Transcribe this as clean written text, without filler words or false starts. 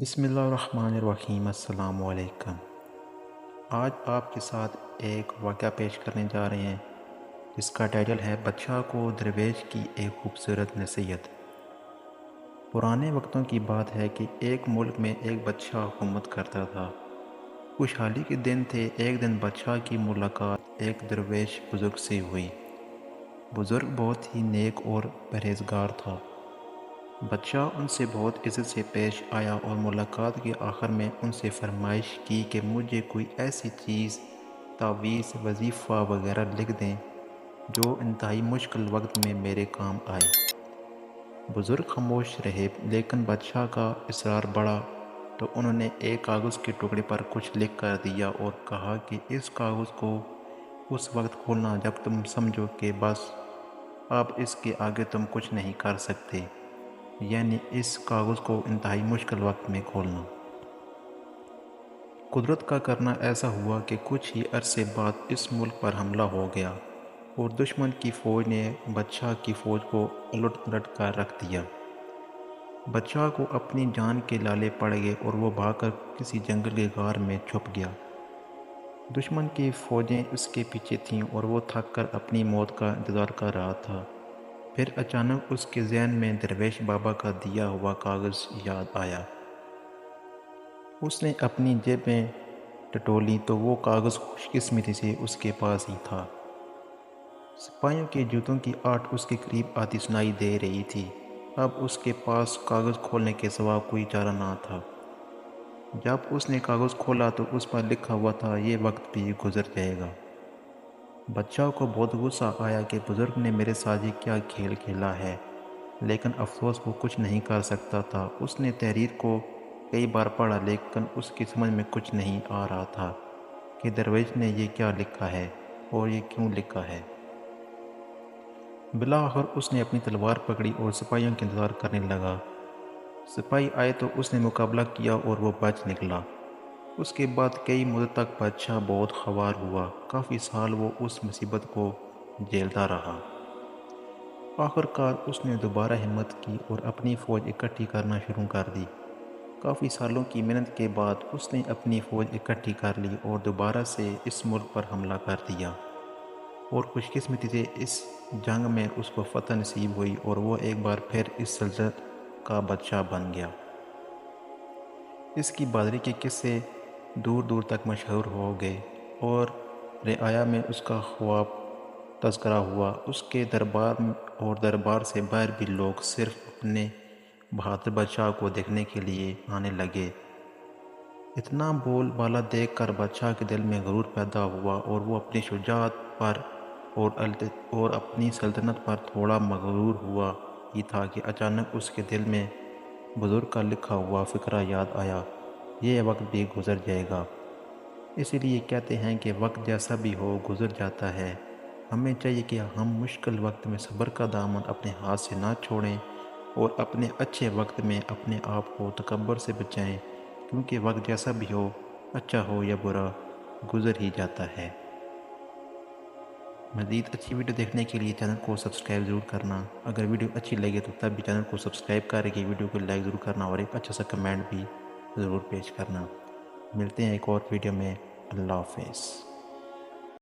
بسم اللہ الرحمن الرحیم۔ السلام علیکم۔ آج آپ کے ساتھ ایک واقعہ پیش کرنے جا رہے ہیں جس کا ٹائٹل ہے بادشاہ کو درویش کی ایک خوبصورت نصیحت۔ پرانے وقتوں کی بات ہے کہ ایک ملک میں ایک بادشاہ حکومت کرتا تھا۔ خوشحالی کے دن تھے۔ ایک دن بادشاہ کی ملاقات ایک درویش بزرگ سے ہوئی۔ بزرگ بہت ہی نیک اور پرہیزگار تھا۔ بادشاہ ان سے بہت عزت سے پیش آیا اور ملاقات کے آخر میں ان سے فرمائش کی کہ مجھے کوئی ایسی چیز، تعویذ، وظیفہ وغیرہ لکھ دیں جو انتہائی مشکل وقت میں میرے کام آئے۔ بزرگ خاموش رہے، لیکن بادشاہ کا اصرار بڑھا تو انہوں نے ایک کاغذ کے ٹکڑے پر کچھ لکھ کر دیا اور کہا کہ اس کاغذ کو اس وقت کھولنا جب تم سمجھو کہ بس اب اس کے آگے تم کچھ نہیں کر سکتے، یعنی اس کاغذ کو انتہائی مشکل وقت میں کھولنا۔ قدرت کا کرنا ایسا ہوا کہ کچھ ہی عرصے بعد اس ملک پر حملہ ہو گیا اور دشمن کی فوج نے بادشاہ کی فوج کو الٹ پلٹ کر رکھ دیا۔ بادشاہ کو اپنی جان کے لالے پڑ گئے اور وہ بھاگ کر کسی جنگل کے غار میں چھپ گیا۔ دشمن کی فوجیں اس کے پیچھے تھیں اور وہ تھک کر اپنی موت کا انتظار کر رہا تھا۔ پھر اچانک اس کے ذہن میں درویش بابا کا دیا ہوا کاغذ یاد آیا۔ اس نے اپنی جیب میں ٹٹولی تو وہ کاغذ خوش قسمتی سے اس کے پاس ہی تھا۔ سپاہیوں کے جوتوں کی آہٹ اس کے قریب آتی سنائی دے رہی تھی۔ اب اس کے پاس کاغذ کھولنے کے سوا کوئی چارہ نہ تھا۔ جب اس نے کاغذ کھولا تو اس پر لکھا ہوا تھا، یہ وقت بھی گزر جائے گا۔ بادشاہ کو بہت غصہ آیا کہ بزرگ نے میرے ساتھ یہ کیا کھیل کھیلا ہے، لیکن افسوس وہ کچھ نہیں کر سکتا تھا۔ اس نے تحریر کو کئی بار پڑھا لیکن اس کی سمجھ میں کچھ نہیں آ رہا تھا کہ درویش نے یہ کیا لکھا ہے اور یہ کیوں لکھا ہے۔ بالآخر اس نے اپنی تلوار پکڑی اور سپاہیوں کا انتظار کرنے لگا۔ سپاہی آئے تو اس نے مقابلہ کیا اور وہ بچ نکلا۔ اس کے بعد کئی مدت تک بادشاہ بہت خوار ہوا۔ کافی سال وہ اس مصیبت کو جھیلتا رہا۔ آخر کار اس نے دوبارہ ہمت کی اور اپنی فوج اکٹھی کرنا شروع کر دی۔ کافی سالوں کی محنت کے بعد اس نے اپنی فوج اکٹھی کر لی اور دوبارہ سے اس ملک پر حملہ کر دیا، اور خوش قسمتی سے اس جنگ میں اس کو فتح نصیب ہوئی اور وہ ایک بار پھر اس سلطنت کا بادشاہ بن گیا۔ اس کی بہادری کے قصے دور دور تک مشہور ہو گئے اور رعایا میں اس کا خواب تذکرہ ہوا۔ اس کے دربار سے باہر بھی لوگ صرف اپنے بہادر بادشاہ کو دیکھنے کے لیے آنے لگے۔ اتنا بول بالا دیکھ کر بادشاہ کے دل میں غرور پیدا ہوا اور وہ اپنی شجاعت پر اور اپنی سلطنت پر تھوڑا مغرور ہوا ہی تھا کہ اچانک اس کے دل میں بزرگ کا لکھا ہوا فقرہ یاد آیا، یہ وقت بھی گزر جائے گا۔ اسی لیے کہتے ہیں کہ وقت جیسا بھی ہو گزر جاتا ہے۔ ہمیں چاہیے کہ ہم مشکل وقت میں صبر کا دامن اپنے ہاتھ سے نہ چھوڑیں اور اپنے اچھے وقت میں اپنے آپ کو تکبر سے بچائیں، کیونکہ وقت جیسا بھی ہو، اچھا ہو یا برا، گزر ہی جاتا ہے۔ مزید اچھی ویڈیو دیکھنے کے لیے چینل کو سبسکرائب ضرور کرنا۔ اگر ویڈیو اچھی لگے تو تب بھی چینل کو سبسکرائب کر کے ویڈیو کو لائک ضرور کرنا اور ایک اچھا سا کمنٹ بھی ضرور پیش کرنا۔ ملتے ہیں ایک اور ویڈیو میں۔ اللہ حافظ۔